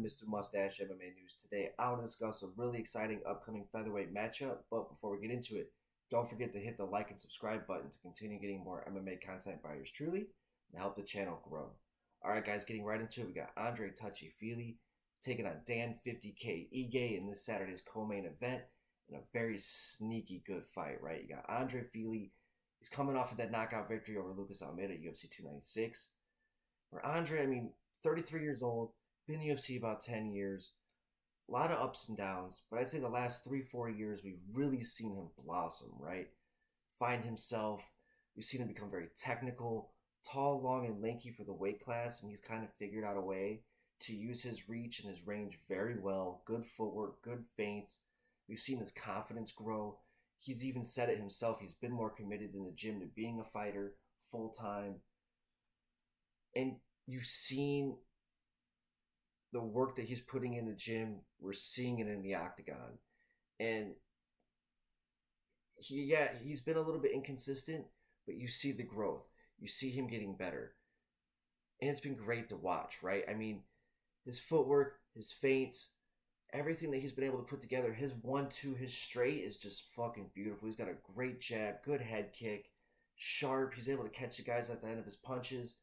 Mr. Mustache MMA News. Today, I want to discuss a really exciting upcoming featherweight matchup. But before we get into it, don't forget to hit the like and subscribe button to continue getting more MMA content by yours truly and help the channel grow. All right, guys, getting right into it, we got Andre Touchy Fili taking on Dan 50K Ige in this Saturday's co-main event in a very sneaky good fight, right? You got Andre Fili. He's coming off of that knockout victory over Lucas Almeida at UFC 296. For Andre, 33 years old, been in the UFC about 10 years, a lot of ups and downs, but I'd say the last 3-4 years we've really seen him blossom, right? Find himself. We've seen him become very technical, tall, long, and lanky for the weight class, and he's kind of figured out a way to use his reach and his range very well. Good footwork, good feints. We've seen his confidence grow. He's even said it himself. He's been more committed in the gym to being a fighter full time. And you've seen the work that he's putting in the gym. We're seeing it in the octagon. And he's been a little bit inconsistent, but you see the growth. You see him getting better. And it's been great to watch, right? His footwork, his feints, everything that he's been able to put together, his 1-2, his straight is just fucking beautiful. He's got a great jab, good head kick, sharp. He's able to catch the guys at the end of his punches,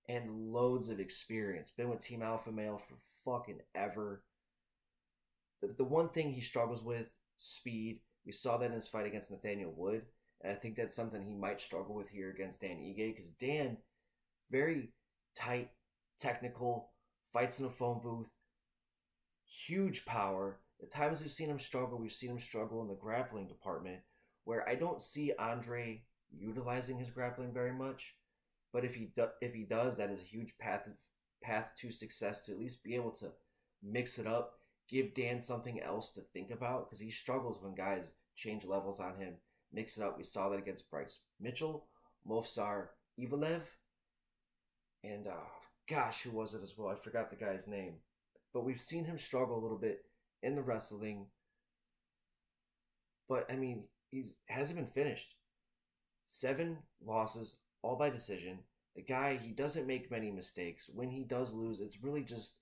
and loads of experience. Been with Team Alpha Male for fucking ever. The one thing he struggles with, speed. We saw that in his fight against Nathaniel Wood, and I think that's something he might struggle with here against Dan Ige, because Dan, very tight, technical, fights in a phone booth, huge power. The times we've seen him struggle in the grappling department, where I don't see Andre utilizing his grappling very much. But if he does, that is a huge path to success, to at least be able to mix it up, give Dan something else to think about, because he struggles when guys change levels on him, mix it up. We saw that against Bryce Mitchell, Movsar Evalev, and gosh, who was it as well? I forgot the guy's name. But we've seen him struggle a little bit in the wrestling. But he hasn't been finished. 7 losses, all by decision. The guy, he doesn't make many mistakes. When he does lose, it's really just,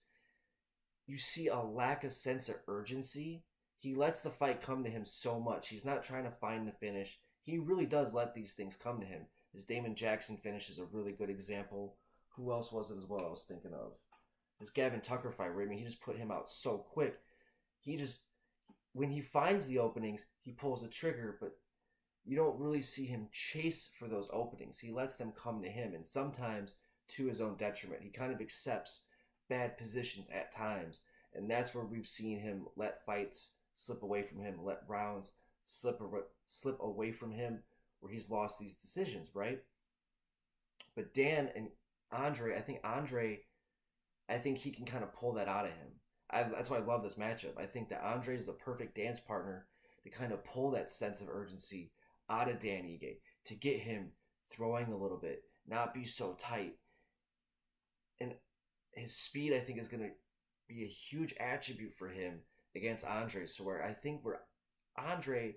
you see a lack of sense of urgency. He lets the fight come to him so much. He's not trying to find the finish. He really does let these things come to him. His Damon Jackson finish is a really good example. Who else was it as well I was thinking of? His Gavin Tucker fight, where he just put him out so quick. When he finds the openings, he pulls the trigger, but you don't really see him chase for those openings. He lets them come to him, and sometimes to his own detriment. He kind of accepts bad positions at times, and that's where we've seen him let fights slip away from him, let rounds slip away from him, where he's lost these decisions, right? But Dan and Andre, I think he can kind of pull that out of him. That's why I love this matchup. I think that Andre is the perfect dance partner to kind of pull that sense of urgency out of Dan Ige, to get him throwing a little bit, not be so tight. And his speed, I think, is going to be a huge attribute for him against Andre. So where Andre,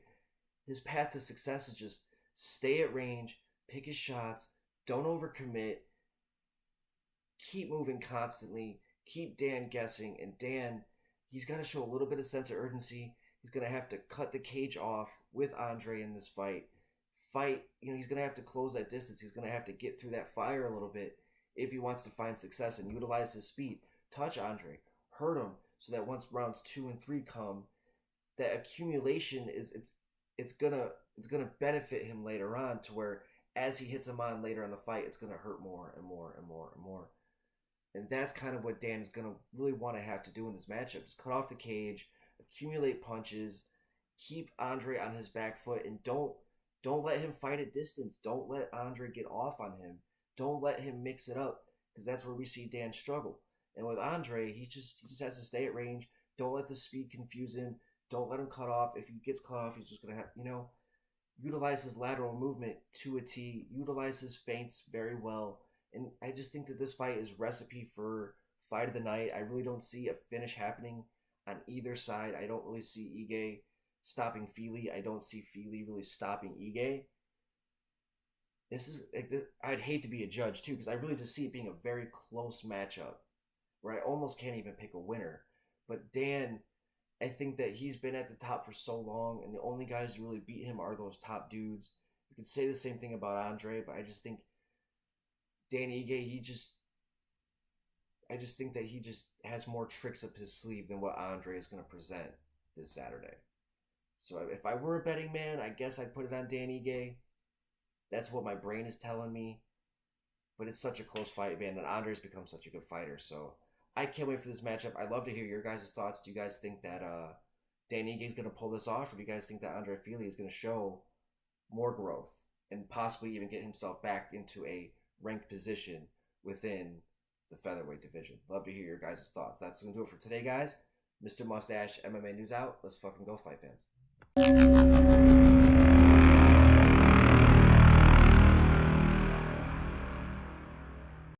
his path to success is just stay at range, pick his shots, don't overcommit, keep moving constantly, keep Dan guessing. And Dan, he's got to show a little bit of sense of urgency. He's going to have to cut the cage off with Andre in this fight. He's going to have to close that distance. He's going to have to get through that fire a little bit if he wants to find success and utilize his speed. Touch Andre, hurt him, so that once rounds 2 and 3 come, that accumulation it's gonna benefit him later on, to where as he hits him on later in the fight, it's gonna hurt more and more and more and more. And that's kind of what Dan is gonna really want to have to do in this matchup: just cut off the cage, accumulate punches, keep Andre on his back foot, and don't let him fight at distance. Don't let Andre get off on him. Don't let him mix it up, because that's where we see Dan struggle. And with Andre, he just has to stay at range. Don't let the speed confuse him. Don't let him cut off. If he gets cut off, he's just gonna have utilize his lateral movement to a T. Utilize his feints very well. And I just think that this fight is recipe for fight of the night. I really don't see a finish happening on either side. I don't really see Ige stopping Fili. I don't see Fili really stopping Ige. I'd hate to be a judge too, because I really just see it being a very close matchup. where I almost can't even pick a winner. But Dan, I think that he's been at the top for so long, and the only guys who really beat him are those top dudes. You could say the same thing about Andre, but I just think Dan Ige, I just think that he just has more tricks up his sleeve than what Andre is going to present this Saturday. So if I were a betting man, I guess I'd put it on Dan Ige. That's what my brain is telling me. But it's such a close fight, man, and Andre's become such a good fighter. So I can't wait for this matchup. I'd love to hear your guys' thoughts. Do you guys think that Dan Ige is going to pull this off, or do you guys think that Andre Fili is going to show more growth and possibly even get himself back into a ranked position within the featherweight division? Love to hear your guys' thoughts. That's going to do it for today, guys. Mr. Mustache, MMA News out. Let's fucking go, fight fans.